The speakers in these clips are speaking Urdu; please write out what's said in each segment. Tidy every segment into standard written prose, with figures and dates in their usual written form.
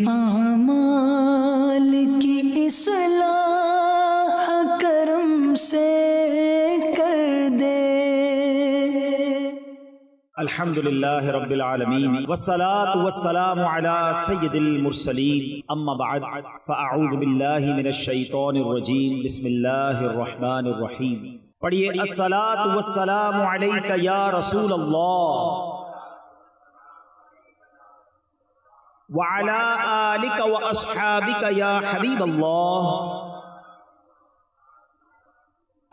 اعمال کی اصلاح کرم سے کر دے۔ الحمدللہ رب العالمین والصلاة والسلام علی سید المرسلین، اما بعد فاعوذ باللہ من الشیطان الرجیم، بسم اللہ الرحمن الرحیم۔ پڑھیے الصلاۃ والسلام علیک یا رسول اللہ وعلی آلک واصحابک یا حبیب اللہ۔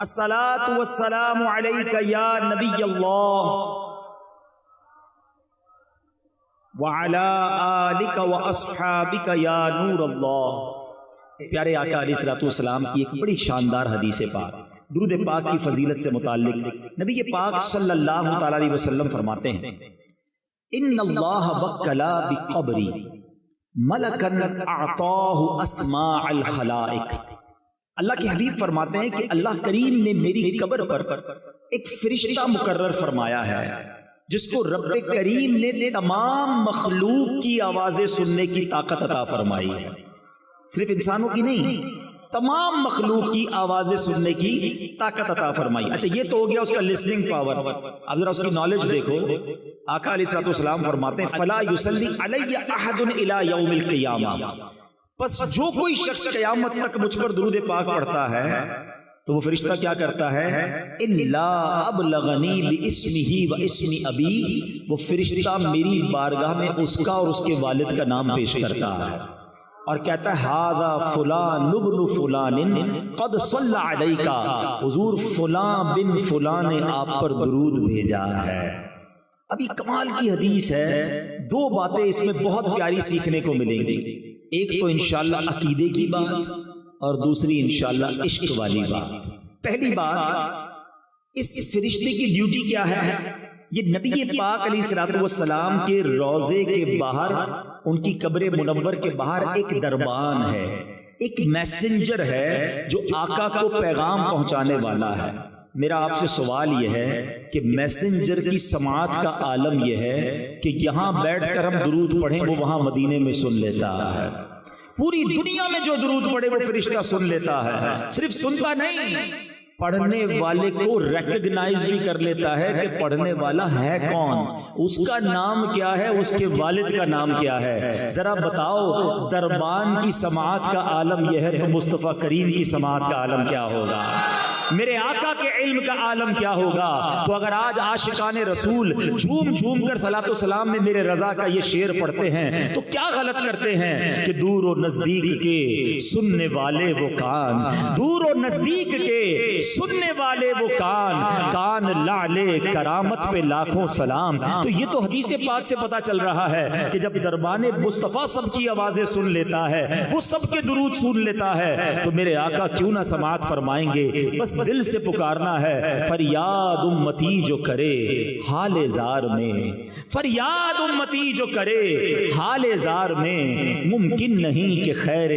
الصلاۃ والسلام علیک یا نبی اللہ وعلی آلک واصحابک یا نور اللہ۔ پیارے آقا علیہ الصلوۃ والسلام کی ایک بڑی شاندار حدیث پاک، درود پاک کی فضیلت سے متعلق نبی پاک صلی اللہ تعالی علیہ وسلم فرماتے ہیں، ان اللہ وکلا بقبری ملکا اعطاہ اسماء الخلائق۔ اللہ کے حبیب فرماتے ہیں کہ اللہ کریم نے میری قبر پر ایک فرشتہ مقرر فرمایا ہے جس کو رب کریم نے تمام مخلوق کی آوازیں سننے کی طاقت عطا فرمائی ہے، صرف انسانوں کی نہیں، تمام مخلوق کی آوازیں سننے کی طاقت عطا فرمائی۔ اچھا یہ تو ہو گیا اس کا لسننگ پاور، اب ذرا اس کی نالج دیکھو۔ آقا علیہ الصلوۃ والسلام فرماتے ہیں فلا یصلی علی احد الی یوم القیامہ، پس جو کوئی شخص قیامت تک مجھ پر درود پاک پڑھتا ہے تو وہ فرشتہ کیا کرتا ہے، الا ابلغنی باسمہ و اسم ابی، وہ فرشتہ میری بارگاہ میں اس کا اور اس کے والد کا نام پیش کرتا ہے اور کہتا ہے ھذا فلان ابن فلان قد صلی علیک، حضور فلاں بن فلاں نے آپ پر درود بھیجا ہے۔ ابھی کمال کی حدیث ہے، دو باتیں اس میں بہت پیاری سیکھنے کو ملیں گی، ایک تو انشاءاللہ عقیدے کی بات اور دوسری انشاءاللہ عشق والی بات۔ پہلی بات، اس فرشتے کی ڈیوٹی کیا ہے؟ یہ نبی پاک علیہ الصلوۃ والسلام کے روضے کے باہر، ان کی قبر منور کے باہر ایک دربان ہے، ایک میسنجر ہے جو آقا کو پیغام پہنچانے والا ہے۔ میرا آپ سے سوال یہ ہے کہ میسنجر کی سماعت کا عالم یہ ہے کہ یہاں بیٹھ کر ہم درود پڑھیں وہ وہاں مدینے میں سن لیتا ہے، پوری دنیا میں جو درود پڑھے وہ فرشتہ سن لیتا ہے، صرف سنتا نہیں، پڑھنے والے کو ریکگنائز بھی کر لیتا ہے کہ پڑھنے والا ہے کون، اس کا نام کیا ہے، اس کے والد کا نام کیا ہے۔ ذرا بتاؤ دربان کی سماعت کا عالم یہ ہے تو مصطفیٰ کریم کی سماعت کا عالم کیا ہوگا، میرے آقا کے علم کا عالم کیا ہوگا۔ تو اگر آج عاشقان رسول جھوم جھوم کر صلاۃ و سلام میں میرے رضا کا یہ شعر پڑھتے ہیں تو کیا غلط کرتے ہیں کہ دور و نزدیک کے سننے والے وہ کان، دور و نزدیک کے سننے والے وہ کان، کان لعلے کرامت پہ لاکھوں سلام۔ تو یہ تو حدیث پاک سے پتا چل رہا ہے کہ جب دربان مصطفیٰ سب کی آوازیں سن لیتا ہے، وہ سب کے درود سن لیتا ہے، تو میرے آقا کیوں نہ سماعت فرمائیں گے۔ بس دل سے پکارنا ہے، فریاد امتی جو کرے حال زار میں، فریاد امتی جو کرے حال زار میں، ممکن نہیں کہ خیر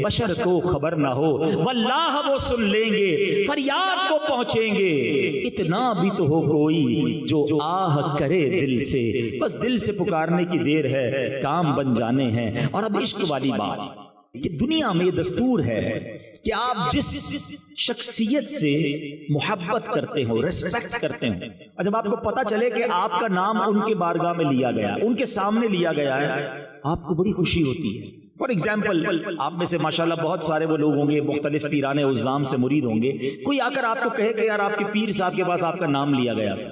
بشر کو خبر نہ ہو، واللہ وہ سن لیں گے، فریاد کو پہنچیں گے۔ اتنا بھی تو ہو کوئی جو آہ کرے دل سے، بس دل سے پکارنے کی دیر ہے، کام بن جانے ہیں۔ اور اب عشق والی بات کہ دنیا میں یہ دستور ہے کہ آپ جس شخصیت سے محبت کرتے ہو، ریسپیکٹ کرتے ہو، جب آپ کو پتا چلے کہ آپ کا نام ان کے بارگاہ میں لیا گیا، ان کے سامنے لیا گیا ہے، آپ کو بڑی خوشی ہوتی ہے۔ فار ایگزامپل، آپ میں سے ماشاءاللہ بہت سارے وہ لوگ ہوں گے، مختلف پیران عظام سے مرید ہوں گے، کوئی آ کر آپ کو کہے کہ یار آپ کے پیر صاحب کے پاس آپ کا نام لیا گیا تھا،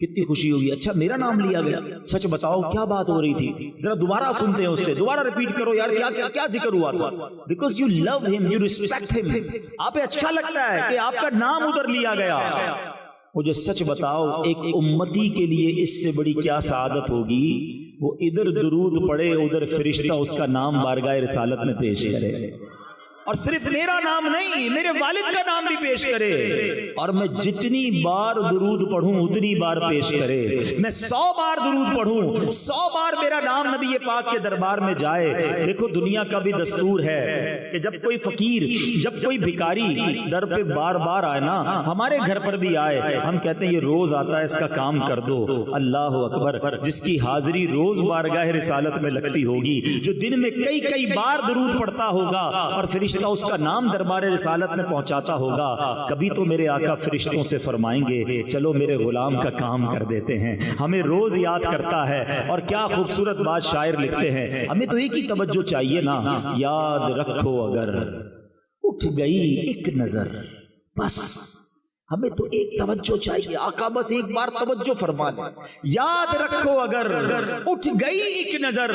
کتنی خوشی ہوگی۔ اچھا میرا نام لیا گیا، سچ بتاؤ کیا بات ہو رہی تھی، ذرا دوبارہ سنتے ہیں اس سے، دوبارہ ریپیٹ کرو یار کیا ذکر ہوا تھا، بیکاز یو لو ہم، یو ریسپیکٹ ہم، آپ اچھا لگتا ہے کہ آپ کا نام ادھر لیا گیا۔ مجھے سچ بتاؤ ایک امتی کے لیے اس سے بڑی کیا سعادت ہوگی، وہ ادھر درود پڑھے ادھر فرشتہ اس کا نام بارگاہ رسالت میں پیش کرے۔ اور صرف میرا نام نہیں میرے والد کا نام بھی پیش کرے، اور میں جتنی بار درود پڑھوں اتنی بار پیش کرے، میں 100 بار درود پڑھوں 100 بار میرا نام نبی پاک کے دربار میں جائے۔ دیکھو دنیا کا بھی دستور ہے کہ جب کوئی فقیر، جب کوئی بھکاری در پہ بار بار آئے نا، ہمارے گھر پر بھی آئے، ہم کہتے ہیں یہ روز آتا ہے اس کا کام کر دو۔ اللہ اکبر، جس کی حاضری روز بارگاہ رسالت میں لگتی ہوگی، جو دن میں کئی کئی بار درود پڑھتا ہوگا اور فرشتہ اس کا نام دربار رسالت میں پہنچاتا ہوگا، کبھی تو میرے آقا فرشتوں سے فرمائیں گے چلو میرے غلام کا کام کر دیتے ہیں۔ ہمیں روز یاد کرتا ہے، اور کیا خوبصورت بات شاعر لکھتے ہیں، ہمیں تو ایک ہی توجہ چاہیے نا، یاد رکھو اگر اٹھ گئی ایک نظر، بس ہمیں تو ایک توجہ چاہیے، آقا بس ایک بار توجہ فرما دیں، یاد رکھو اگر اٹھ گئی ایک نظر،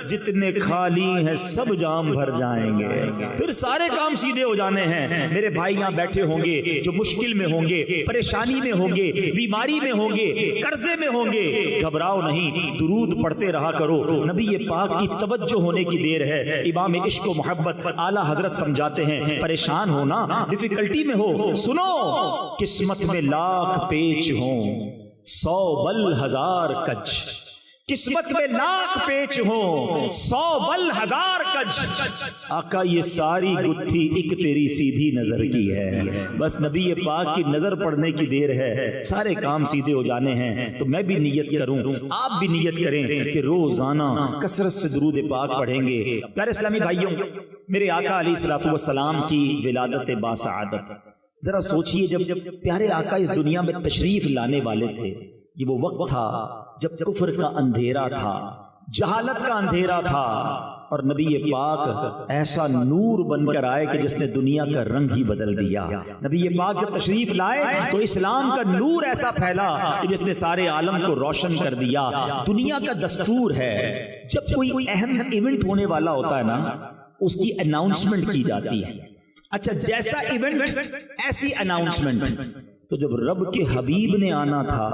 جتنے خالی ہیں سب جام بھر جائیں گے، پھر سارے کام سیدھے ہو جانے ہیں۔ میرے بھائی یہاں بیٹھے ہوں گے جو مشکل میں ہوں گے، پریشانی میں ہوں گے، بیماری میں ہوں گے، قرضے میں ہوں گے، گھبراؤ نہیں، درود پڑھتے رہا کرو، نبی پاک کی توجہ ہونے کی دیر ہے۔ امام عشق و محبت اعلیٰ حضرت سمجھاتے ہیں، پریشان ہونا، ڈیفیکلٹی میں ہو، سنو، قسمت میں لاکھ پیچ ہوں 100 بل 1000 کج، قسمت میں لاکھ پیچ ہوں 100 بل 1000 کج، آقا یہ ساری گتھی ایک تیری سیدھی نظر کی ہے، بس نبی پاک کی نظر پڑنے کی دیر ہے، سارے کام سیدھے ہو جانے ہیں۔ تو میں بھی نیت کروں، آپ بھی نیت کریں کہ روزانہ کثرت سے درود پاک پڑھیں گے۔ پیارے اسلامی بھائیوں، میرے آقا علیہ الصلوۃ والسلام کی ولادت باسعادت، ذرا سوچئے جب پیارے آقا اس دنیا میں تشریف لانے والے تھے، یہ وہ وقت تھا جب کفر کا اندھیرا تھا، جہالت کا اندھیرا تھا، اور نبی پاک ایسا نور بن کر آئے کہ جس نے دنیا کا رنگ ہی بدل دیا۔ نبی پاک جب تشریف لائے تو اسلام کا نور ایسا پھیلا کہ جس نے سارے عالم کو روشن کر دیا۔ دنیا کا دستور ہے جب کوئی اہم ایونٹ ہونے والا ہوتا ہے نا، اس کی اناؤنسمنٹ کی جاتی ہے۔ اچھا، جیسا ایونٹ ایسی اناؤنسمنٹ۔ تو جب رب کے حبیب نے آنا تھا،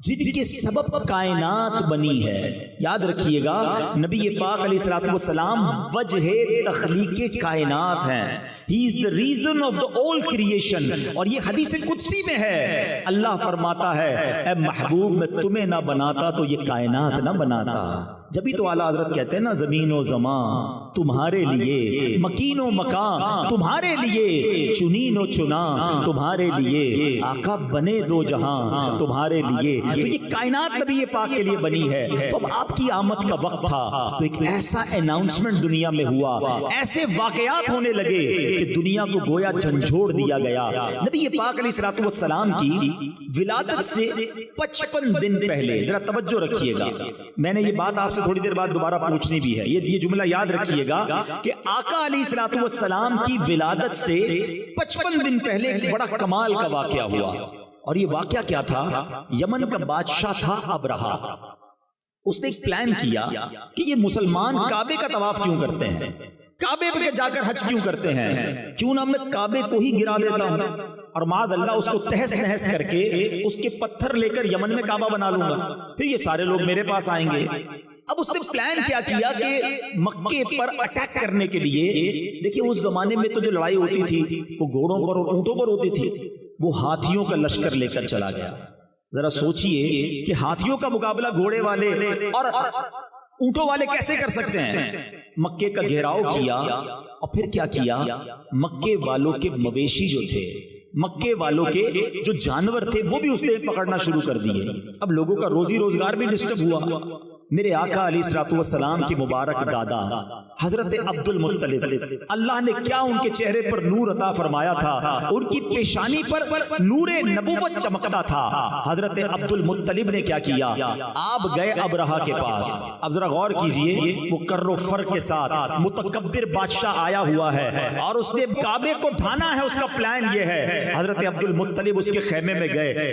جن کے سبب کائنات بنی ہے، یاد رکھیے گا نبی پاک علیہ الصلوۃ والسلام وجہ تخلیق کائنات ہیں، he is the reason of the all creation, اور یہ حدیث قدسی میں ہے، اللہ فرماتا ہے اے محبوب میں تمہیں نہ بناتا تو یہ کائنات نہ بناتا۔ جبھی تو اعلیٰ حضرت کہتے ہیں نا، زمین و زمان تمہارے لیے، مکین و مکان تمہارے لیے، چنین و چنا تمہارے لیے، آقا بنے دو جہاں تمہارے لیے۔ تو یہ کائنات نبی پاک کے لیے بنی ہے۔ تو اب آپ کی آمد کا وقت تھا، تو ایک ایسا اناؤنسمنٹ دنیا میں ہوا، ایسے واقعات ہونے لگے کہ دنیا کو گویا جھنجھوڑ دیا گیا۔ نبی پاک علیہ الصلوۃ والسلام کی ولادت سے 55 دن پہلے، ذرا توجہ رکھیے گا، میں نے یہ بات آپ سے تھوڑی دیر بعد دوبارہ پوچھنی بھی ہے، یہ جملہ یاد رکھیے گا کہ آقا علیہ الصلوۃ والسلام کی ولادت سے 55 دن پہلے ایک بڑا کمال کا واقعہ ہوا، اور یہ واقعہ کیا تھا؟ یمن کا بادشاہ تھا ابرہہ، اس نے ایک پلان کیا کہ یہ مسلمان کعبے کا طواف کیوں کرتے ہیں، کعبے پہ جا کر حج کیوں کرتے ہیں، کیوں نہ میں کعبے کو ہی گرا دیتا ہوں اور معاذ اللہ اس کو تہس نہس کر کے اس کے پتھر لے کر یمن میں کعبہ بنا لوں گا، پھر یہ سارے لوگ میرے پاس آئیں گے۔ اب اس نے پلان کیا کہ مکے پر اٹیک کرنے کے لیے، دیکھیں اس زمانے میں تو جو لڑائی ہوتی تھی وہ گھوڑوں پر اور اونٹوں پر ہوتی تھی، وہ ہاتھیوں کا لشکر لے کر چلا گیا۔ ذرا سوچئے کہ ہاتھیوں کا مقابلہ گھوڑے والے اور اونٹوں والے کیسے کر سکتے ہیں؟ مکے کا گھیراؤ کیا، اور پھر کیا کیا، مکے والوں کے مویشی جو تھے، مکے والوں کے جو جانور تھے وہ بھی اس نے پکڑنا شروع کر دیے۔ اب لوگوں کا روزی روزگار بھی ڈسٹرب ہوا۔ میرے آقا علیہ الصلوۃ والسلام کی مبارک دادا حضرت عبد المطلب، اللہ نے کیا ان کے چہرے پر نور عطا فرمایا تھا، ان کی پیشانی پر نور نبوت چمکتا تھا۔ حضرت عبد المطلب نے کیا کیا، آپ گئے ابرہہ کے پاس۔ اب ذرا غور کیجئے، وہ کر و فر کے ساتھ متکبر بادشاہ آیا ہوا ہے اور اس نے کعبے کو ڈھانا ہے، اس کا پلان یہ ہے۔ حضرت عبد المطلب اس کے خیمے میں گئے،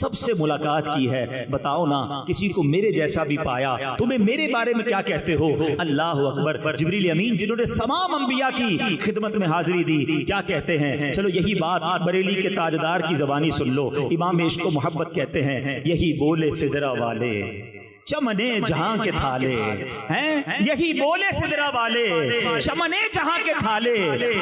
سب سے ملاقات کی ہے، بتاؤ نا کسی کو میرے جیسا بھی پایا، تمہیں میرے بارے میں کیا کہتے ہو؟ اللہ اکبر۔ جبریل امین جنہوں نے تمام انبیاء کی خدمت میں حاضری دی، کیا کہتے ہیں؟ چلو یہی بات بریلی کے تاجدار کی زبانی سن لو۔ امام عشق و محبت کہتے ہیں، یہی بولے سدرا والے چمنے جہاں کے تھالے ہیں، یہی بولے سدرا والے چمنے جہاں کے تھالے،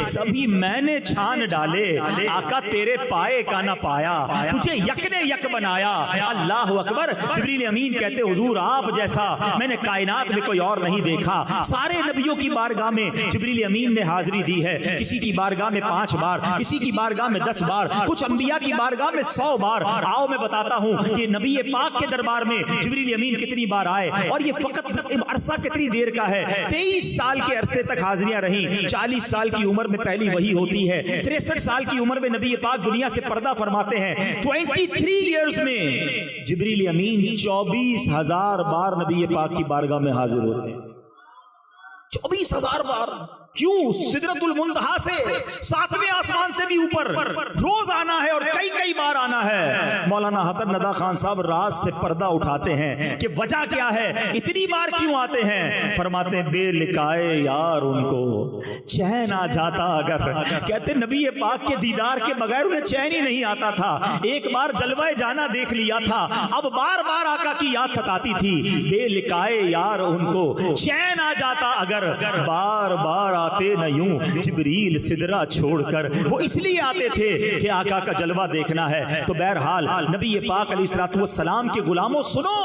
سبھی میں نے چھان ڈالے، آقا تیرے پائے کا نہ پایا، تجھے یک نے یک بنایا۔ اللہ اکبر۔ جبریل امین کہتے حضور آپ جیسا میں نے کائنات میں کوئی اور نہیں دیکھا۔ سارے نبیوں کی بارگاہ میں جبریل امین نے حاضری دی ہے، کسی کی بارگاہ میں 5 بار، کسی کی بارگاہ میں 10 بار، کچھ انبیاء کی بارگاہ میں 100 بار۔ آؤ میں بتاتا ہوں کہ نبی پاک کے دربار میں جبریل امین کتنی بار آئے، اور یہ فقط عرصہ کتنی دیر کا ہے؟ 23 سال کے عرصے تک حاضریاں رہیں۔ 40 سال کی عمر میں پہلی وحی ہوتی ہے، 63 سال کی عمر میں نبی پاک دنیا سے پردہ فرماتے ہیں۔ 23 ایئرز میں جبریل امین 24,000 بار نبی پاک کی بارگاہ میں حاضر ہوتے ہیں۔ 24,000 بار۔ کیوں؟ سدرۃ المنتہا سے 7ویں آسمان سے بھی اوپر روز آنا ہے، اور کئی بار آنا ہے۔ مولانا حسن ندیٰ خان صاحب راز سے پردہ اٹھاتے ہیں کہ وجہ کیا ہے، اتنی بار کیوں آتے ہیں؟ فرماتے ہیں بے لکائے یار ان کو چین آ جاتا اگر، کہتے نبی پاک کے دیدار کے بغیر انہیں چین ہی نہیں آتا تھا۔ ایک بار جلوہ جانا دیکھ لیا تھا، اب بار بار آقا کی یاد ستاتی تھی۔ بے لکائے یار ان کو چین آ جاتا اگر، بار بار آتے نہ یوں جبریل سدرا چھوڑ کر۔ وہ اس لیے آتے تھے کہ آقا کا جلوہ دیکھنا ہے۔ تو بہرحال نبی پاک علیہ الصلوۃ والسلام کے غلاموں سنو،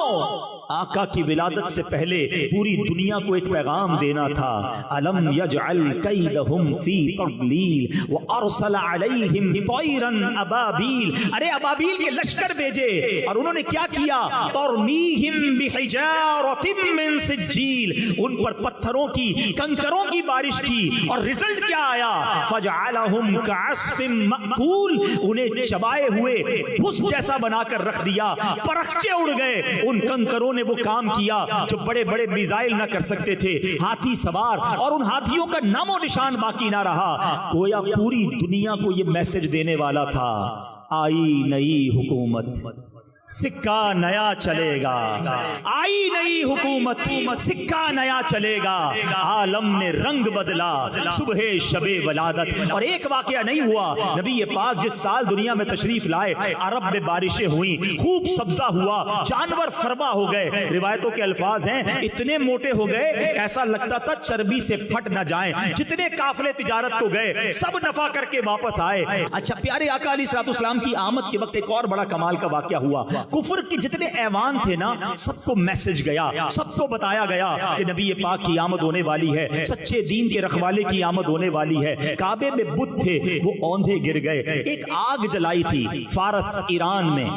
آقا کی ولادت سے پہلے پوری دنیا کو ایک پیغام دینا تھا۔ الم یجعل کیدہم فی تضلیل وارسل علیہم طیرا ابابیل۔ ارے ابابیل کے لشکر بھیجے، اور انہوں نے کیا کیا؟ ترمیہم بحجارۃ من سجیل، ان پر پتھروں کی کنکروں کی بارش کی، اور رزلٹ کیا آیا؟ فجعلہم کعصف مأکول، انہیں چبائے ہوئے بھس جیسا بنا کر رکھ دیا، پرخچے اڑ گئے۔ ان کنکروں نے وہ کام کیا جو بڑے بڑے میزائل نہ کر سکتے تھے، ہاتھی سوار، اور ان ہاتھیوں کا نام و نشان باقی نہ رہا۔ گویا پوری دنیا کو یہ میسج دینے والا تھا، آئی نئی حکومت سکہ نیا چلے گا، آئی نئی حکومت سکہ نیا چلے گا۔ عالم نے رنگ بدلا صبح شب ولادت، اور ایک واقعہ نہیں ہوا۔ نبی پاک جس سال دنیا میں تشریف لائے، عرب میں بارشیں ہوئیں، خوب سبزہ ہوا، جانور فرما ہو گئے۔ روایتوں کے الفاظ ہیں اتنے موٹے ہو گئے ایسا لگتا تھا چربی سے پھٹ نہ جائیں۔ جتنے قافلے تجارت کو گئے سب نفع کر کے واپس آئے۔ اچھا، پیارے آقا علیہ الصلوۃ والسلام کی آمد کے وقت ایک اور بڑا کمال کا واقعہ ہوا۔ کفر کے جتنے ایوان تھے نا، سب کو میسج گیا، سب کو بتایا گیا کہ نبی پاک کی آمد ہونے والی ہے، سچے دین کے رکھوالے کی آمد ہونے والی ہے۔ کعبے میں بت تھے، وہ اوندھے گر گئے۔ ایک آگ جلائی تھی فارس ایران میں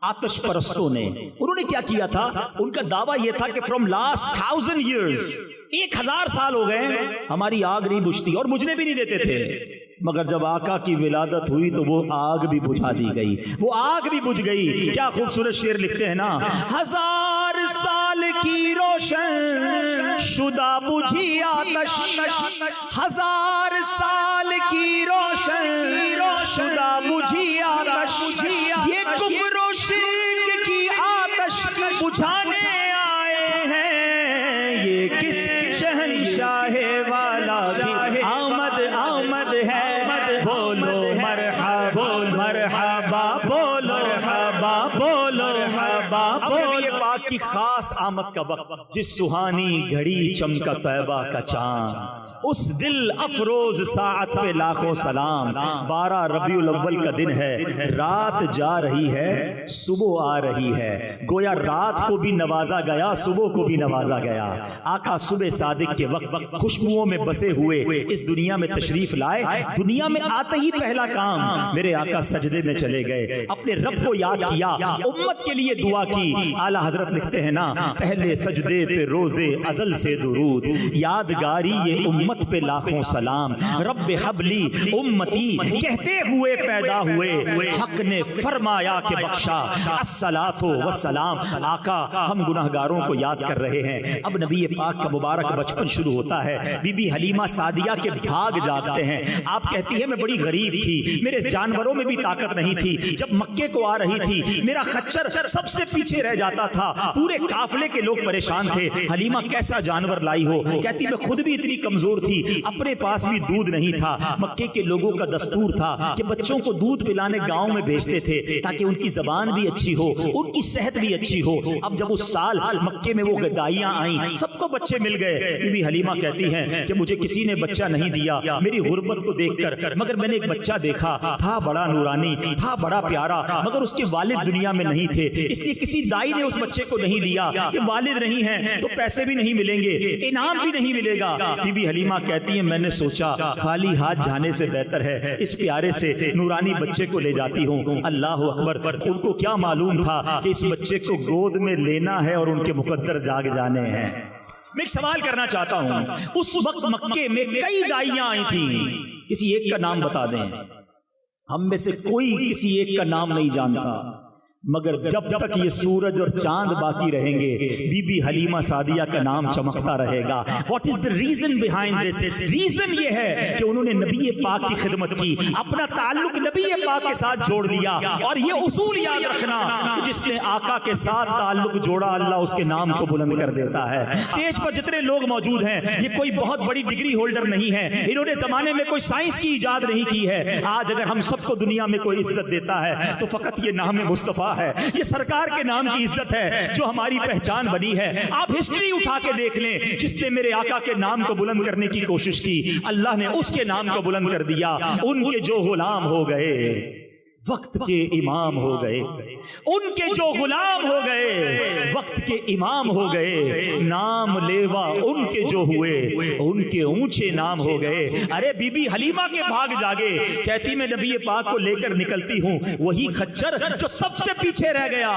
آتش پرستوں نے۔ انہوں نے کیا کیا تھا؟ ان کا دعویٰ یہ تھا کہ فرام لاسٹ 1000 years، 1000 سال ہو گئے ہماری آگ نہیں بجھتی، اور بجھنے بھی نہیں دیتے تھے۔ مگر جب آقا کی ولادت ہوئی تو وہ آگ بھی بجھا دی گئی، وہ آگ بھی بجھ گئی۔ کیا خوبصورت شعر لکھتے ہیں نا، 1000 سال کی روشن شدہ بجھی آتش، 1000 سال کی روشن شدہ بجھی آتش، یہ کفر و شرک کی آتش بجھانے آئے ہیں، یہ کس شہنشاہ والا کی آمد ہے، بولو مرحبا مرحبا، بولو مرحبا، بولو مرحبا۔ نبی پاک کی خاص آمد کا وقت، جس سہانی گھڑی چمکا طیبہ کا چاند، اس دل افروز ساعت پہ لاکھوں سلام۔ 12 ربیع الاول کا دن ہے، رات جا رہی ہے، صبح آ رہی ہے۔ گویا رات کو بھی نوازا گیا، صبح کو بھی نوازا گیا۔ آقا صبح صادق کے وقت خوشبوؤں میں بسے ہوئے اس دنیا میں تشریف لائے۔ دنیا میں آتے ہی پہلا کام میرے آقا سجدے میں چلے گئے، اپنے رب کو یاد کیا، امت کے لیے دعا کی۔ اعلیٰ حضرت نے رکھتے ہیں نا پہلے سجدے پہ روزے ازل سے درود، یادگاری یہ امت پہ لاکھوں سلام، رب حبلی امتی کہتے ہوئے پیدا ہوئے، حق نے فرمایا کہ بخشا الصلاۃ والسلام۔ آقا ہم گناہگاروں کو یاد کر رہے ہیں، اب نبی پاک کا مبارک بچپن شروع ہوتا ہے، بی بی حلیمہ سعدیہ کے بھاگ جاگتے ہیں۔ آپ کہتی ہے میں بڑی غریب تھی، میرے جانوروں میں بھی طاقت نہیں تھی، جب مکے کو آ رہی تھی میرا خچر سب سے پیچھے رہ جاتا تھا، پورے قافلے کے لوگ پریشان تھے، حلیمہ کیسا جانور لائی ہو؟ کہتی میں خود بھی اتنی کمزور تھی، اپنے پاس بھی دودھ نہیں تھا، مکے کے لوگوں کا دستور تھا کہ بچوں کو دودھ پلانے گاؤں میں بھیجتے تھے تاکہ ان کی زبان بھی اچھی ہو، ان کی صحت بھی اچھی ہو۔ اب جب اس سال مکے میں وہ گدائیاں آئیں، سب کو بچے مل گئے، بی بی حلیمہ کہتی ہیں کہ مجھے کسی نے بچہ نہیں دیا میری غربت کو دیکھ کر، مگر میں نے ایک بچہ دیکھا، تھا بڑا نورانی، تھا بڑا پیارا، مگر اس کے والد دنیا میں نہیں تھے، اس لیے کسی دائی نے اس بچے کو نہیں لیا کہ والد نہیں ہیں تو پیسے بھی نہیں ملیں گے، انعام بھی نہیں ملے گا۔ بی بی حلیمہ کہتی ہیں میں نے سوچا خالی ہاتھ جانے سے بہتر ہے اس پیارے سے نورانی بچے کو لے جاتی ہوں۔ اللہ اکبر، ان کو کیا معلوم تھا کہ اس بچے کو گود میں لینا ہے اور ان کے مقدر جاگ جانے ہیں۔ میں ایک سوال کرنا چاہتا ہوں، اس وقت مکے میں کئی دائیاں آئی تھیں، کسی ایک کا نام بتا دیں، ہم میں سے کوئی کسی ایک کا نام نہیں جانتا، مگر جب تک یہ سورج اور چاند باقی رہیں گے بی بی حلیمہ سعدیہ کا نام چمکتا رہے گا۔ What is the reason behind this؟ Reason یہ ہے کہ انہوں نے نبی پاک کی خدمت کی، اپنا تعلق نبی پاک کے ساتھ جوڑ لیا، اور یہ اصول یاد رکھنا کہ جس نے آقا کے ساتھ تعلق جوڑا اللہ اس کے نام کو بلند کر دیتا ہے۔ اسٹیج پر جتنے لوگ موجود ہیں یہ کوئی بہت بڑی ڈگری ہولڈر نہیں ہے، انہوں نے زمانے میں کوئی سائنس کی ایجاد نہیں کی ہے۔ آج اگر ہم سب کو دنیا میں کوئی عزت دیتا ہے تو فقط یہ نام مصطفیٰ ہے، یہ سرکار کے نام کی عزت ہے جو ہماری پہچان بنی ہے۔ آپ ہسٹری اٹھا کے دیکھ لیں، جس نے میرے آقا کے نام کو بلند کرنے کی کوشش کی اللہ نے اس کے نام کو بلند کر دیا۔ ان کے جو غلام ہو گئے وقت کے امام ہو گئے، ان کے جو غلام ہو گئے وقت کے امام ہو گئے، نام لیوا ان کے جو ہوئے ان کے اونچے نام ہو گئے۔ ارے بی بی حلیمہ کے بھاگ جاگے، کہتی میں نبی پاک کو لے کر نکلتی ہوں، وہی خچر جو سب سے پیچھے رہ گیا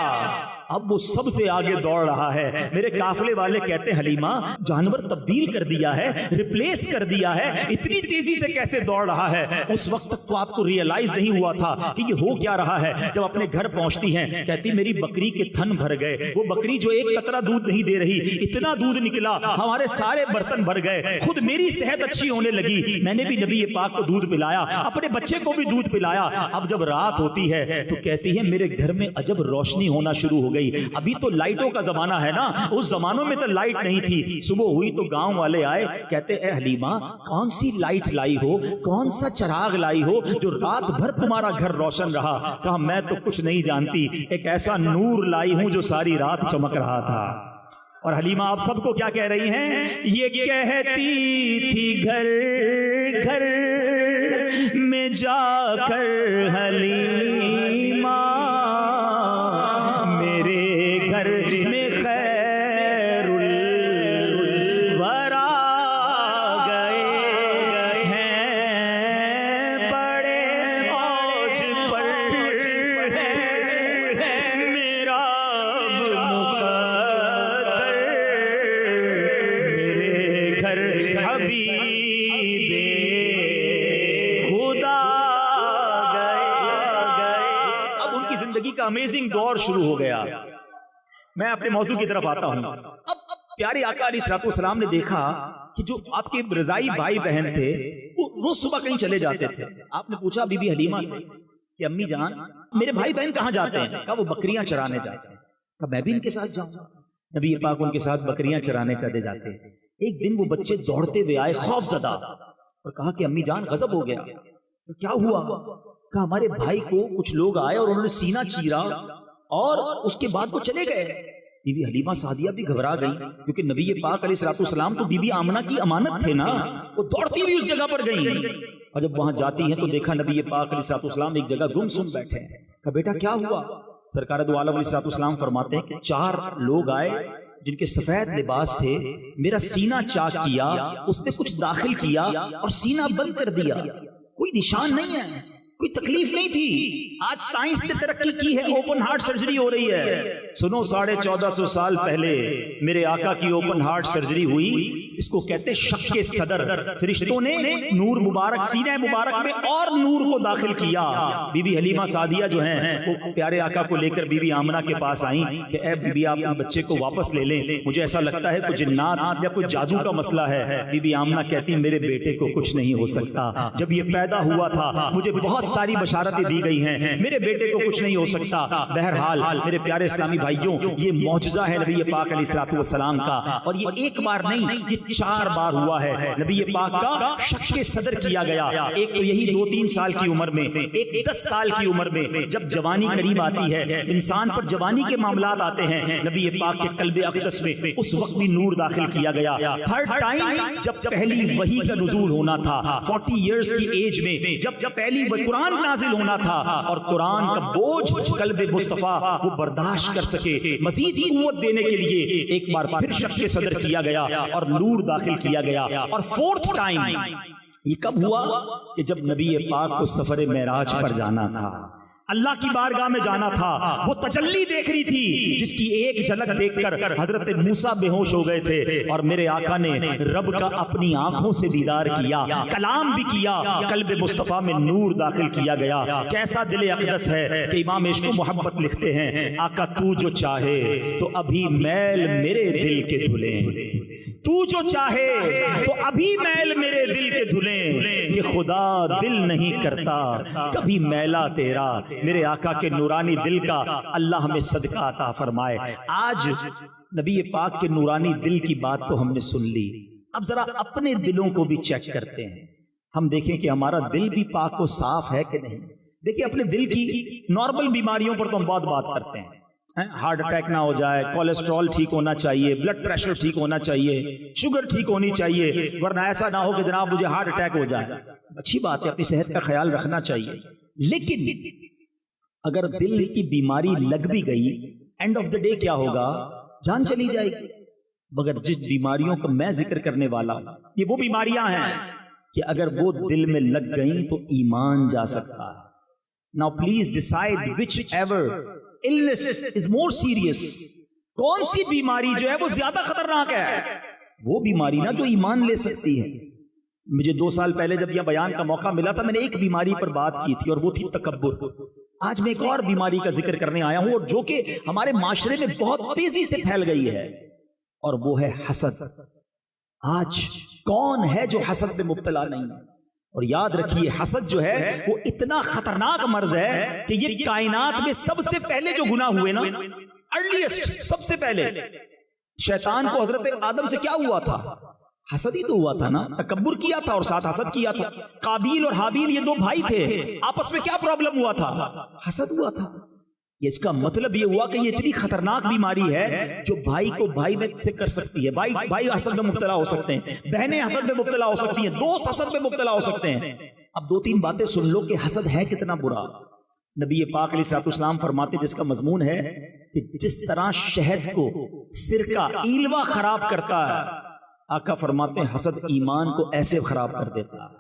اب وہ سب سے آگے دوڑ رہا ہے۔ میرے قافلے والے کہتے حلیمہ جانور تبدیل کر دیا ہے، ریپلیس کر دیا ہے، اتنی تیزی سے کیسے دوڑ رہا ہے؟ اس وقت تک تو آپ کو ریئلائز نہیں ہوا تھا کہ یہ ہو کیا رہا ہے۔ جب اپنے گھر پہنچتی ہیں کہتی میری بکری کے تھن بھر گئے، وہ بکری جو ایک قطرہ دودھ نہیں دے رہی، اتنا دودھ نکلا ہمارے سارے برتن بھر گئے، خود میری صحت اچھی ہونے لگی، میں نے بھی نبی پاک کو دودھ پلایا، اپنے بچے کو بھی دودھ پلایا۔ اب جب رات ہوتی ہے تو کہتی ہے میرے گھر میں عجب روشنی ہونا شروع ہو گئی، ابھی تو لائٹوں کا زمانہ ہے نا، اس زمانوں میں تو لائٹ نہیں تھی۔ صبح ہوئی تو گاؤں والے آئے، کہتے اے حلیمہ کون سی لائٹ لائی ہو، کون سا چراغ لائی ہو جو رات بھر تمہارا گھر روشن رہا؟ کہا میں تو کچھ نہیں جانتی، ایک ایسا نور لائی ہوں جو ساری رات چمک رہا تھا۔ اور حلیمہ آپ سب کو کیا کہہ رہی ہیں؟ یہ کہتی تھی گھر گھر میں جا کر حلیمہ میرے گھر میں خیر الورا گئے ہیں، بڑے اوج پر میرا مقدر، میرے گھر حبیب خدا گئے۔ اب ان کی زندگی کا امیزنگ دور شروع ہو گیا۔ میں اپنے موضوع کی طرف آتا ہوں۔ اب پیارے آقا علیہ الصلوۃ والسلام نے دیکھا کہ جو آپ کے رضائی بھائی بہن تھے وہ روز صبح کہیں چلے جاتے تھے۔ آپ نے پوچھا بی بی حلیمہ سے کہ امی جان میرے بھائی بہن کہاں جاتے ہیں؟ کہا وہ بکریاں چرانے جاتے ہیں۔ کہا میں بھی ان کے ساتھ جاؤں گا۔ نبی پاک ان کے ساتھ بکریاں چرانے چلے جاتے۔ ایک دن وہ بچے دوڑتے ہوئے آئے خوف زدہ اور کہا کہ امی جان غضب ہو گیا۔ کیا ہوا؟ کہا ہمارے بھائی کو کچھ لوگ آئے اور انہوں نے سینہ چیرا اور اس کے بعد وہ چلے گئے۔ بی بی حلیمہ سعدیہ بھی گھبرا گئی کیونکہ نبی پاک علیہ الصلوۃ والسلام تو بی بی آمنہ کی امانت تھے نا، وہ دوڑتی ہوئی اس جگہ پر گئی اور جب وہاں جاتی ہیں تو دیکھا نبی پاک علیہ الصلوۃ والسلام ایک جگہ گم سم بیٹھے ہیں۔ کہا بیٹا کیا ہوا؟ سرکار دو عالم علیہ الصلوۃ والسلام فرماتے ہیں کہ 4 لوگ آئے جن کے سفید لباس تھے، میرا سینہ چاک کیا، اس میں کچھ داخل کیا اور سینہ بند کر دیا، کوئی نشان نہیں ہے، کوئی تکلیف نہیں تھی۔ آج سائنس نے ترقی کی ہے، اوپن ہارٹ سرجری ہو رہی ہے، سنو 1450 سال پہلے میرے آقا کی اوپن ہارٹ سرجری ہوئی، اس کو کہتے شق صدر، فرشتوں نے نور مبارک سینہ مبارک میں اور نور کو داخل کیا۔ بی بی حلیمہ سعدیہ جو ہیں وہ پیارے آقا کو لے کر بی بی آمنہ کے پاس آئیں کہ اے بی بی آپ بچے کو واپس لے لیں، مجھے ایسا لگتا ہے کوئی جنات یا کوئی جادو کا مسئلہ ہے۔ بی بی آمنہ کہتی میرے بیٹے کو کچھ نہیں ہو سکتا، جب یہ پیدا ہوا تھا مجھے بہت ساری بشارتیں دی گئی ہیں، میرے بیٹے کو کچھ نہیں ہو سکتا۔ بہرحال میرے پیارے اسلامی بھائیوں، یہ معجزہ ہے نبی پاک علیہ الصلوۃ والسلام کا، اور یہ ایک بار نہیں، یہ 4 بار ہوا ہے۔ نبی پاک کا شق صدر کیا گیا، ایک تو یہی 2-3 سال کی عمر میں، ایک 10 سال کی عمر میں، جب جوانی قریب آتی ہے، انسان پر جوانی کے معاملات آتے ہیں، نبی پاک کے قلب اقدس میں اس وقت بھی نور داخل کیا گیا۔ تھرڈ ٹائم جب پہلی وحی کا نزول ہونا تھا 40 ایئرز کی ایج میں، جب پہلی قرآن نازل ہونا تھا، اور قرآن کا بوجھ قلب مصطفیٰ وہ برداشت کر سکے، مزید قوت دینے کے لیے ایک بار پھر شق صدر کیا گیا اور نور داخل کیا گیا۔ اور 4تھ ٹائم یہ کب ہوا کہ جب نبی پاک کو سفر معراج پر جانا تھا، اللہ کی بارگاہ میں جانا تھا، وہ تجلی دیکھنی تھی جس کی ایک جھلک دیکھ کر حضرت موسیٰ بے ہوش ہو گئے تھے، اور میرے آقا نے رب کا اپنی آنکھوں سے دیدار کیا، کلام بھی کیا، قلب مصطفیٰ میں نور داخل کیا گیا۔ کیسا دل اقدس ہے کہ امام عشق و محبت لکھتے ہیں، آقا تو جو چاہے تو ابھی میل میرے دل کے دھلیں، تو جو چاہے تو ابھی میل میرے دل کے دھلیں، کہ خدا دل نہیں کرتا کبھی میلا تیرا، میرے آقا کے نورانی دل کا اللہ ہمیں صدقہ عطا فرمائے۔ آج نبی پاک کے نورانی دل کی بات تو ہم نے سن لی، اب ذرا اپنے دلوں کو بھی چیک کرتے ہیں، ہم دیکھیں کہ ہمارا دل بھی پاک و صاف ہے کہ نہیں۔ دیکھیں اپنے دل کی نارمل بیماریوں پر تو ہم بہت بات کرتے ہیں، ہارٹ اٹیک نہ ہو جائے، کولیسٹرول ٹھیک ہونا چاہیے، بلڈ پریشر ٹھیک ہونا چاہیے، شوگر ٹھیک ہونی چاہیے، ورنہ ایسا نہ ہو کہ جناب مجھے ہارٹ اٹیک ہو جائے۔ اچھی بات ہے، اپنی صحت کا خیال رکھنا چاہیے، لیکن اگر دل کی بیماری لگ بھی گئی، اینڈ آف دا ڈے کیا ہوگا؟ جان چلی جائے گی۔ مگر جس بیماریوں کا میں ذکر کرنے والا ہوں، یہ وہ بیماریاں ہیں کہ اگر وہ دل میں لگ گئیں تو ایمان جا سکتا ہے۔ Now please decide whichever illness is more serious. کون سی بیماری جو ہے وہ زیادہ خطرناک ہے؟ وہ بیماری نا جو ایمان لے سکتی ہے۔ مجھے 2 سال پہلے جب یہ بیان کا موقع ملا تھا، میں نے ایک بیماری پر بات کی تھی، اور وہ تھی تکبر۔ آج میں ایک اور بیماری کا ذکر کرنے آیا ہوں، اور جو کہ ہمارے معاشرے میں بہت تیزی سے پھیل گئی ہے، اور وہ ہے حسد۔ آج کون ہے جو حسد میں مبتلا نہیں ہے؟ اور یاد رکھیے حسد جو ہے وہ اتنا خطرناک مرض ہے کہ یہ کائنات میں سب سے پہلے جو گناہ ہوئے نا، ارلیسٹ، سب سے پہلے شیطان کو حضرت آدم سے کیا ہوا تھا؟ حسد ہی تو ہوا تھا نا، تکبر کیا تھا اور ساتھ حسد کیا تھا۔ قابیل اور حابیل یہ 2 بھائی تھے، آپس میں کیا پرابلم ہوا تھا؟ حسد ہوا تھا۔ اس کا مطلب یہ ہوا کہ یہ اتنی خطرناک بیماری ہے جو بھائی کو بھائی میں سے کر سکتی ہے۔ بھائی حسد میں مبتلا ہو سکتے ہیں، بہنیں حسد میں مبتلا ہو سکتی ہیں، دوست حسد میں مبتلا ہو سکتے ہیں۔ اب 2-3 باتیں سن لو کہ حسد ہے کتنا برا۔ نبی پاک علیہ الصلوۃ والسلام فرماتے، جس کا مضمون ہے کہ جس طرح شہد کو سرکہ ایلوا خراب کرتا ہے، آقا فرماتے ہیں حسد ایمان کو ایسے خراب کر دیتا ہے۔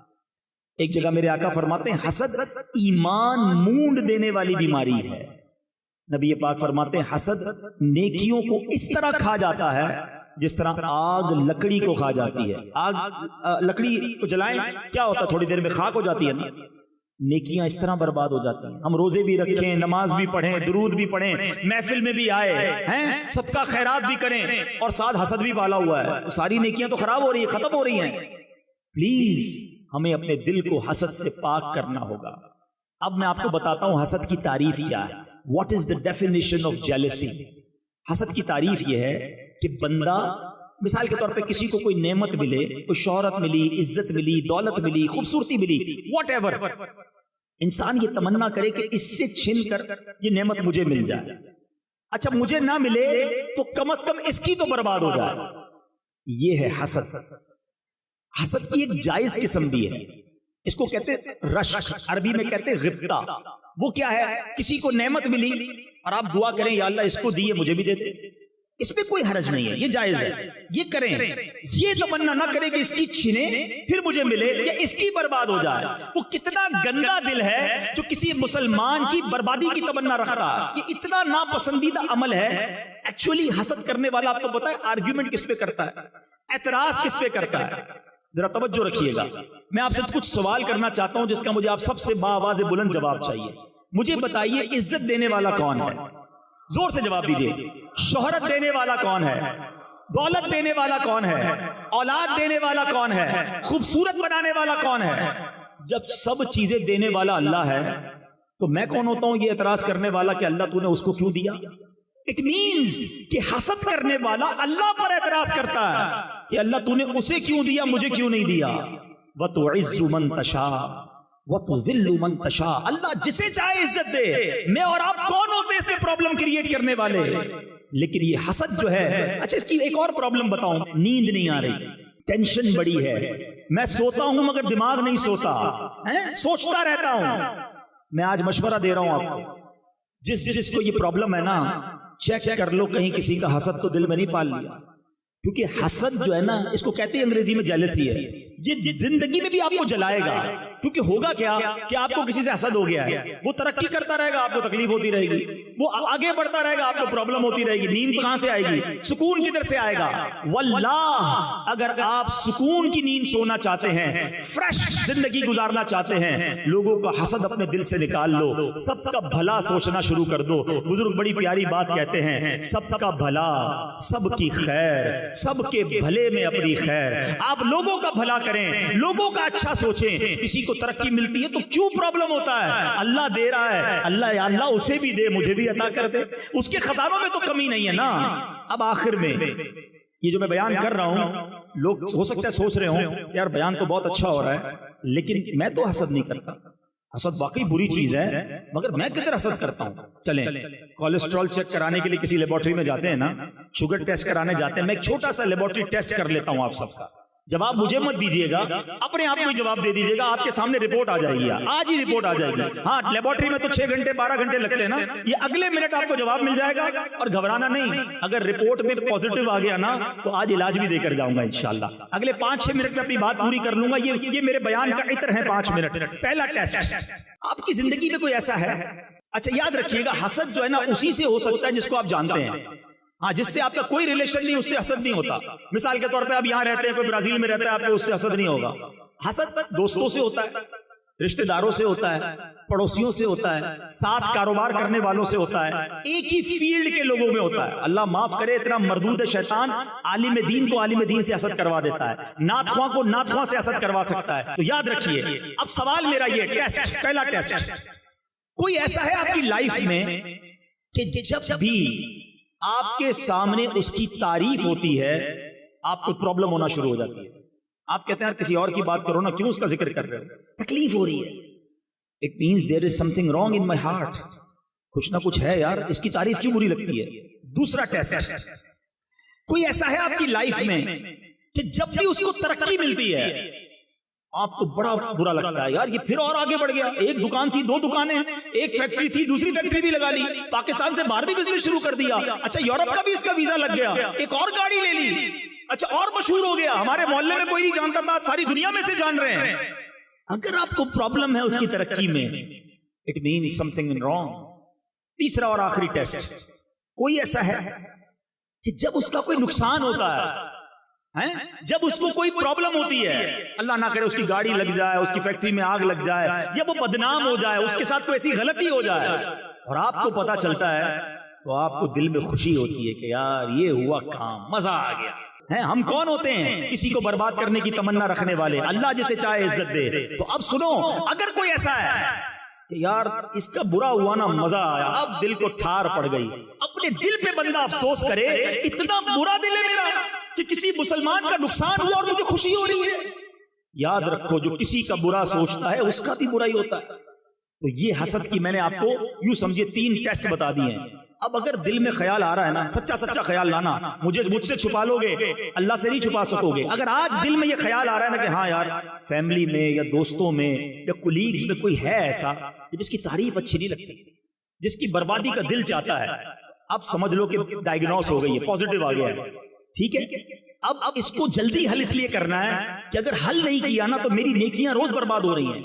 ایک جگہ میرے آقا فرماتے ہیں حسد ایمان مونڈ دینے والی بیماری ہے۔ نبی پاک فرماتے ہیں حسد نیکیوں کو اس طرح کھا جاتا ہے جس طرح آگ لکڑی کو کھا جاتی ہے۔ آگ لکڑی کو جلائیں کیا ہوتا ہے؟ تھوڑی دیر میں خاک ہو جاتی ہے نا۔ نیکیاں اس طرح برباد ہو جاتی ہیں۔ ہم روزے بھی رکھیں، نماز بھی پڑھیں، درود بھی پڑھیں، محفل میں بھی آئے ہیں، صدقہ خیرات بھی کریں، اور ساتھ حسد بھی پالا ہوا ہے، تو ساری نیکیاں تو خراب ہو رہی ہیں، ختم ہو رہی ہیں۔ پلیز ہمیں اپنے دل کو حسد سے پاک کرنا ہوگا۔ اب میں آپ کو بتاتا ہوں حسد کی تعریف کیا ہے۔ What is the definition of jealousy؟ حسد کی تعریف یہ ہے کہ بندہ مثال کے طور پہ کسی کو کوئی نعمت ملے، کوئی شہرت ملی، عزت ملی، دولت ملی، خوبصورتی ملی، واٹ ایور، انسان یہ تمنا کرے کہ اس سے چھن کر یہ نعمت مجھے مل جائے۔ اچھا مجھے نہ ملے تو کم از کم اس کی تو برباد ہو جائے۔ یہ ہے حسد۔ حسد کی ایک جائز قسم بھی ہے، اس کو کہتے رشک، عربی میں کہتے غبطہ۔ وہ کیا ہے؟ کسی کو نعمت ملی اور آپ دعا کریں یا اللہ اس کو دیے مجھے بھی دے دے، اس میں کوئی حرج نہیں ہے، یہ جائز ہے، یہ کریں. یہ تمنا نہ کریں کہ اس کی چھینے پھر مجھے ملے یا اس کی برباد ہو جائے. وہ کتنا گندا دل ہے جو کسی مسلمان کی بربادی کی تمنا رکھتا ہے. یہ اتنا ناپسندیدہ عمل ہے. ایکچولی حسد کرنے والا آپ کو پتا ہے آرگیومنٹ کس پہ کرتا ہے، اعتراض کس پہ کرتا ہے؟ ذرا توجہ رکھیے گا. میں آپ سے کچھ سوال کرنا چاہتا ہوں جس کا مجھے آپ سب سے باآواز بلند جواب چاہیے. مجھے بتائیے عزت دینے والا کون ہے؟ زور سے جواب دیجئے. شہرت دینے والا کون ہے؟ دولت دینے والا کون ہے؟ اولاد دینے والا کون ہے؟ خوبصورت بنانے والا کون ہے؟ جب سب چیزیں دینے والا اللہ ہے تو میں کون ہوتا ہوں یہ اعتراض کرنے والا کہ اللہ تو نے اس کو کیوں دیا؟ اٹ مینز کہ حسد کرنے والا اللہ پر اعتراض کرتا ہے کہ اللہ تو نے اسے کیوں دیا مجھے کیوں نہیں دیا. وَتُعِزُّ مَن تَشَاءُ وَتُذِلُّ مَن تَشَاءُ. اللہ جسے چاہے عزت دے. میں اور آپ کون ہوتے اس میں پرابلم کریٹ کرنے والے؟ لیکن یہ حسد جو ہے، اچھا اس کی ایک اور پرابلم بتاؤں. نیند نہیں آ رہی، ٹینشن بڑی ہے، میں سوتا ہوں مگر دماغ نہیں سوتا، سوچتا رہتا ہوں. میں آج مشورہ دے رہا ہوں آپ کو، جس کو یہ پرابلم ہے نا، چیک کر لو کہیں کسی کا حسد تو دل میں نہیں پال لیا. کیونکہ حسد جو ہے نا، اس کو کہتے ہیں انگریزی میں جیلسی ہے. یہ زندگی میں بھی آپ کو جلائے گا. کیونکہ ہوگا کیا کہ آپ کو کسی سے حسد ہو گیا ہے، وہ ترقی کرتا رہے گا، آپ کو تکلیف ہوتی رہے گی. وہ آگے بڑھتا رہے گا، آپ کو پرابلم ہوتی رہے گی. نیند کہاں سے آئے گی؟ سکون کدھر سے آئے گا؟ واللہ اگر آپ سکون کی نیند سونا چاہتے ہیں، فریش زندگی گزارنا چاہتے ہیں، لوگوں کا حسد اپنے دل سے نکال لو، سب کا بھلا سوچنا شروع کر دو. بزرگ بڑی پیاری بات کہتے ہیں، سب کا بھلا، سب کی خیر، سب کے بھلے میں اپنی خیر. آپ لوگوں کا بھلا کریں، لوگوں کا اچھا سوچیں. کسی کو ترقی ملتی ہے تو کیوں پرابلم ہوتا ہے؟ اللہ دے رہا ہے، اللہ یا اللہ اسے بھی دے مجھے بھی عطا کر دے. اس کے خزانوں میں تو کمی نہیں ہے نا. اب آخر میں یہ جو میں بیان کر رہا ہوں، لوگ ہو سکتا ہے سوچ رہے ہوں یار بیان تو بہت اچھا ہو رہا ہے، لیکن میں تو حسد نہیں کرتا. حسد واقعی بری چیز ہے، مگر میں کدھر حسد کرتا ہوں؟ چلیں کولیسٹرول چیک کرانے کے لیے کسی لیبورٹری میں جاتے ہیں نا، شوگر ٹیسٹ کرانے جاتے ہیں. میں ایک چھوٹا سا لیبورٹری ٹیسٹ کر لیتا ہوں آپ سب کا. جواب مجھے مت دیجیے گا، اپنے آپ میں جواب دے دیجیے گا. آپ کے سامنے رپورٹ آ جائے گی، آج ہی رپورٹ آ جائے گی. ہاں لیبورٹری میں تو 6 گھنٹے 12 گھنٹے لگتے ہیں نا، یہ اگلے منٹ آپ کو جواب مل جائے گا. اور گھبرانا نہیں، اگر رپورٹ میں پازیٹیو آ گیا نا تو آج علاج بھی دے کر جاؤں گا انشاءاللہ. اگلے 5-6 منٹ میں اپنی بات پوری کر لوں گا. یہ میرے بیان کا عطر ہے 5 منٹ. پہلا ٹیسٹ آپ کی زندگی میں کوئی ایسا ہے؟ اچھا یاد رکھیے گا، حسد جو ہے نا اسی سے ہو سکتا ہے جس کو آپ جانتے ہیں. ہاں جس سے آپ کا کوئی ریلیشن نہیں، اس سے حسد نہیں ہوتا. مثال کے طور پہ آپ یہاں رہتے ہیں، کوئی برازیل میں رہتا ہے، آپ کو اس سے حسد نہیں ہوگا. حسد دوستوں سے ہوتا ہے، رشتہ داروں سے ہوتا ہے، پڑوسیوں سے ہوتا ہے، ساتھ کاروبار کرنے والوں سے ہوتا ہے، ایک ہی فیلڈ کے لوگوں میں ہوتا ہے. اللہ معاف کرے اتنا مردود شیطان عالم دین کو عالم دین سے حسد کروا دیتا ہے، نعت خواں کو نعت خواں سے حسد کروا سکتا ہے. تو یاد رکھیے. اب سوال میرا یہ ٹیسٹ، پہلا ٹیسٹ، کوئی ایسا ہے آپ کی لائف میں کہ جب بھی آپ کے سامنے اس کی تعریف ہوتی ہے آپ کو پرابلم ہونا شروع ہو جاتی ہے؟ آپ کہتے ہیں کسی اور کی بات کرو نا، کیوں اس کا ذکر کر رہے ہو؟ تکلیف ہو رہی ہے. It means there is something wrong in my heart. کچھ نہ کچھ ہے یار، اس کی تعریف کیوں بری لگتی ہے؟ دوسرا ٹیسٹ، کوئی ایسا ہے آپ کی لائف میں کہ جب بھی اس کو ترقی ملتی ہے آپ کو بڑا برا لگتا ہے، یار یہ پھر اور آگے بڑھ گیا. ایک دکان تھی، 2 دکانیں، ایک فیکٹری تھی، دوسری فیکٹری بھی لگا لی، پاکستان سے باہر بھی بزنس شروع کر دیا. اچھا یورپ کا بھی اس کا ویزا لگ گیا، ایک اور گاڑی لے لی. اچھا اور مشہور ہو گیا، ہمارے محلے میں کوئی نہیں جانتا تھا، ساری دنیا میں سے جان رہے ہیں. اگر آپ کو پرابلم ہے اس کی ترقی میں، it means something wrong. تیسرا اور آخری ٹیسٹ، کوئی ایسا ہے کہ جب اس کا کوئی نقصان ہوتا ہے، جب اس کو کوئی پرابلم ہوتی ہے، اللہ نہ کرے اس کی گاڑی لگ جائے، اس کی فیکٹری میں آگ لگ جائے، یا وہ بدنام ہو جائے، اس کے ساتھ کوئی ایسی غلطی ہو جائے اور آپ کو پتا چلتا ہے، تو آپ کو دل میں خوشی ہوتی ہے کہ یار یہ ہوا کام، مزہ آ گیا. ہم کون ہوتے ہیں؟ کسی کو برباد کرنے کی تمنا رکھنے والے. اللہ جسے چاہے عزت دے. تو اب سنو، اگر کوئی ایسا ہے کہ یار اس کا برا ہوا نا مزہ آیا، اب دل کو ٹھار پڑ گئی، اپنے دل پہ بندہ افسوس کرے اتنا برا دل ہے میرا کہ کسی مسلمان کا نقصان ہوا اور مجھے خوشی ہو رہی ہے. یاد رکھو جو کسی کا برا سوچتا ہے اس کا بھی برا ہی ہوتا ہے. تو یہ حسد کی میں نے آپ کو یوں سمجھے 3 ٹیسٹ بتا دیے ہیں. اب اگر دل میں خیال آ رہا ہے نا، سچا خیال لانا، مجھ سے چھپا لو گے، اللہ سے نہیں چھپا سکو گے. اگر آج دل میں یہ خیال آ رہا ہے نا کہ ہاں یار فیملی میں یا دوستوں میں یا کولیگز میں کوئی ہے ایسا جس کی تعریف اچھی نہیں لگتی، جس کی بربادی کا دل چاہتا ہے، اب سمجھ لو کہ ڈائگنوس ہو گئی ہے، پازیٹیو آ گیا ہے، ٹھیک ہے. اب اس کو جلدی حل اس لیے کرنا ہے کہ اگر حل نہیں کیا نا تو میری نیکیاں روز برباد ہو رہی ہیں،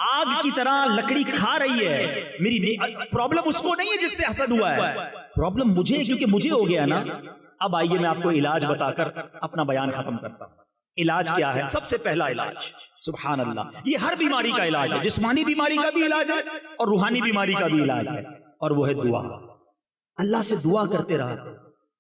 آگ کی طرح لکڑی کھا رہی ہے میری. پرابلم اس کو نہیں ہے جس سے حسد ہوا ہے، پرابلم مجھے ہے کیونکہ مجھے ہو گیا نا. اب آئیے میں آپ کو علاج بتا کر اپنا بیان ختم کرتا ہوں. علاج کیا ہے؟ سب سے پہلا علاج سبحان اللہ، یہ ہر بیماری کا علاج ہے، جسمانی بیماری کا بھی علاج ہے اور روحانی بیماری کا بھی علاج ہے، اور وہ ہے دعا. اللہ سے دعا کرتے رہا،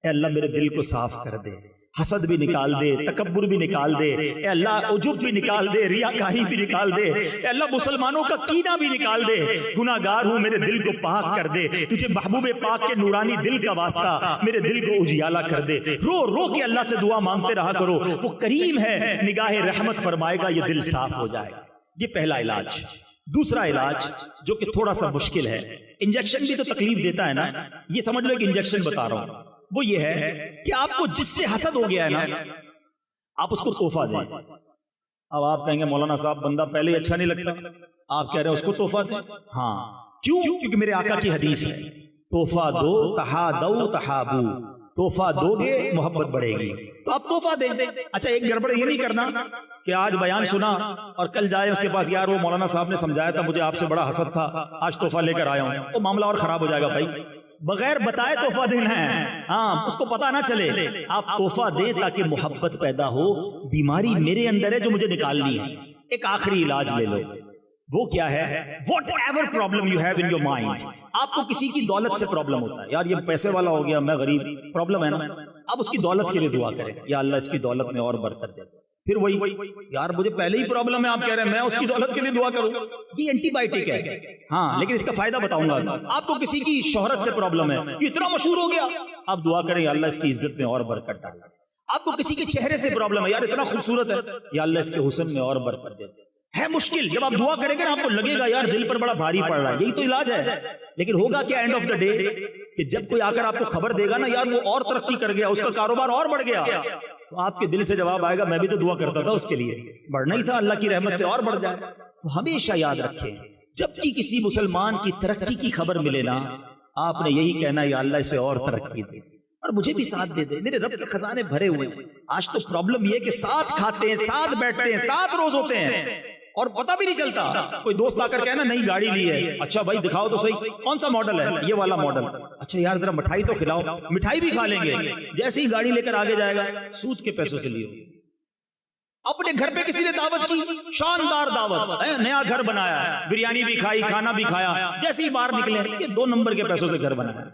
اے اللہ میرے دل کو صاف کر دے، حسد بھی نکال دے، تکبر بھی نکال دے، اے اللہ عجب بھی نکال دے، ریاکاری بھی نکال دے، اے اللہ مسلمانوں کا کینہ بھی نکال دے، گناہگار ہوں میرے دل کو پاک کر دے، تجھے محبوب پاک کے نورانی دل کا واسطہ میرے دل کو اجیالا کر دے. رو رو کے اللہ سے دعا مانگتے رہا کرو، وہ کریم ہے، نگاہ رحمت فرمائے گا، یہ دل صاف ہو جائے گا. یہ پہلا علاج. دوسرا علاج جو کہ تھوڑا سا مشکل ہے، انجیکشن بھی تو تکلیف دیتا ہے نا، یہ سمجھ لو کہ انجیکشن بتا رہا ہوں، وہ یہ ہے کہ آپ کو جس سے حسد ہو گیا ہے نا آپ اس کو تحفہ دیں. اب آپ کہیں گے مولانا صاحب بندہ پہلے ہی اچھا نہیں لگتا، آپ کہہ رہے ہیں اس کو تحفہ دیں. ہاں کیوں؟ کیونکہ میرے آقا کی حدیث ہے، تحفہ دو تحادو تحابو، تحفہ دو گے محبت بڑھے گی، تو آپ تحفہ دیں. اچھا ایک گڑبڑ یہ نہیں کرنا کہ آج بیان سنا اور کل جائے اس کے پاس، یار وہ مولانا صاحب نے سمجھایا تھا مجھے آپ سے بڑا حسد تھا، آج تحفہ لے کر آیا ہوں، وہ معاملہ اور خراب ہو جائے گا. بھائی بغیر بتائے تحفہ دینا ہے، ہاں اس کو پتا نہ چلے. آپ تحفہ دیں تاکہ محبت پیدا ہو. بیماری میرے اندر ہے جو مجھے نکالنی ہے. ایک آخری علاج لے لو، وہ کیا ہے؟ What ever problem you have in your mind. آپ کو کسی کی دولت سے پرابلم ہوتا ہے، یار یہ پیسے والا ہو گیا میں غریب، پرابلم ہے نا. اب اس کی دولت کے لیے دعا کریں، یا اللہ اس کی دولت میں اور برکت دے. پھر وہی یار مجھے پہلے ہی پرابلم ہے، آپ کہہ رہے ہیں میں اس کی دولت کے لیے دعا کروں، یہ اینٹی بائیوٹک ہے. ہاں لیکن اس کا فائدہ بتاؤں گا. آپ کو کسی کی شہرت سے پرابلم ہے، یہ اتنا مشہور ہو گیا، آپ دعا کریں یا اللہ اس کی عزت میں اور برکت ڈالے. آپ کو کسی کے چہرے سے پرابلم ہے، یار اتنا خوبصورت ہے، یا اللہ اس کے حسن میں اور برکت دے. ہے مشکل، جب آپ دعا کریں گے نا آپ کو لگے گا یار دل پر بڑا بھاری پڑ رہا ہے، یہی تو علاج ہے. لیکن ہوگا کیا اینڈ آف دا ڈے کہ جب کوئی آ کر آپ کو خبر دے گا نا یار وہ اور ترقی کر گیا، اس کا کاروبار اور بڑھ گیا، تو آپ کے دل سے جواب آئے گا میں بھی تو دعا کرتا تھا اس کے لیے، بڑھنا ہی تھا، اللہ کی رحمت سے اور بڑھ جائے. تو ہمیشہ یاد رکھیں جب کی کسی مسلمان کی ترقی کی خبر ملے نا آپ نے یہی کہنا یا اللہ اسے اور ترقی دے اور مجھے بھی ساتھ دے دے، میرے رب کے خزانے بھرے ہوئے ہیں. آج تو پرابلم یہ کہ ساتھ کھاتے ہیں، ساتھ بیٹھتے ہیں، ساتھ روز ہوتے ہیں اور پتہ بھی نہیں چلتا. کوئی دوست آ کر کہنا نئی گاڑی لی ہے، اچھا بھائی دکھاؤ تو صحیح کون سا ماڈل ہے، یہ والا ماڈل. اچھا یار ذرا مٹھائی تو کھلاؤ، مٹھائی بھی کھا لیں گے، جیسے ہی گاڑی لے کر آگے جائے گا سود کے پیسوں سے لیے. اپنے گھر پہ کسی نے دعوت کی، شاندار دعوت، نیا گھر بنایا ہے، بریانی بھی کھائی، کھانا بھی کھایا، جیسے ہی باہر نکلے یہ 2 نمبر کے پیسوں سے گھر بنایا.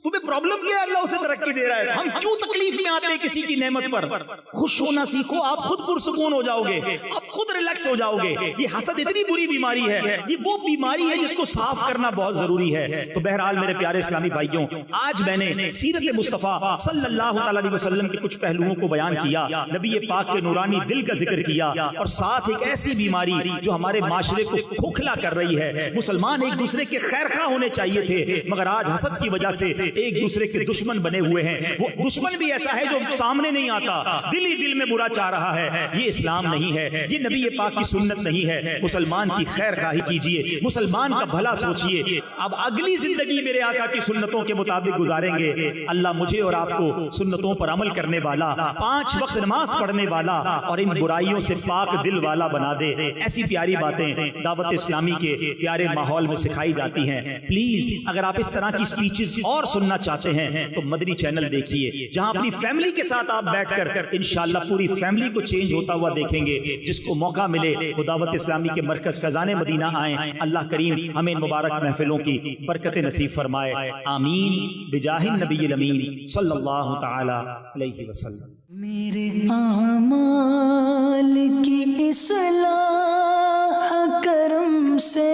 تمہیں پرابلم کیا ہے؟ اللہ اسے ترقی دے رہا ہے. ہم کیوں تکلیف میں آتے ہیں کسی کی نعمت پر؟ خوش ہونا سیکھو، آپ خود پرسکون ہو جاؤ گے، آپ خود ریلیکس ہو جاؤ گے. یہ حسد اتنی بری بیماری ہے، یہ وہ بیماری ہے جس کو صاف کرنا بہت ضروری ہے. تو بہرحال میرے پیارے اسلامی بھائیوں، آج میں نے سیرت مصطفیٰ صلی اللہ علیہ وسلم کے کچھ پہلوؤں کو بیان کیا، نبی پاک کے نورانی دل کا ذکر کیا، اور ساتھ ایک ایسی بیماری جو ہمارے معاشرے کو کھوکھلا کر رہی ہے. مسلمان ایک دوسرے کے خیر خواہ ہونے چاہیے تھے، مگر آج حسد کی وجہ سے ایک دوسرے کے دشمن بنے ہوئے ہیں. وہ دشمن بھی ایسا ہے جو سامنے نہیں آتا، دل ہی دل میں برا چاہ رہا ہے. یہ اسلام نہیں ہے، یہ نبی پاک کی سنت نہیں ہے. مسلمان کی خیر خواہی کیجئے، مسلمان کا بھلا سوچئے. اب اگلی زندگی میرے آقا کی سنتوں کے مطابق گزاریں گے. اللہ مجھے اور آپ کو سنتوں پر عمل کرنے والا، 5 وقت نماز پڑھنے والا اور ان برائیوں سے پاک دل والا بنا دے. ایسی پیاری باتیں دعوت اسلامی کے پیارے ماحول میں سکھائی جاتی ہیں. پلیز اگر آپ اس طرح کی سپیچز اور سننا چاہتے ہیں تو مدنی چینل دیکھیے، جہاں اپنی فیملی کے ساتھ آپ بیٹھ کر انشاءاللہ پوری فیملی کو چینج ہوتا ہوا دیکھیں گے. جس کو موقع ملے وہ دعوت اسلامی کے مرکز فیضان مدینہ آئیں. اللہ کریم ہمیں مبارک محفلوں کی برکت نصیب فرمائے. آمین بجاہ النبی الامین صلی اللہ تعالی علیہ وسلم. میرے اعمال کی اصلاح کرم سے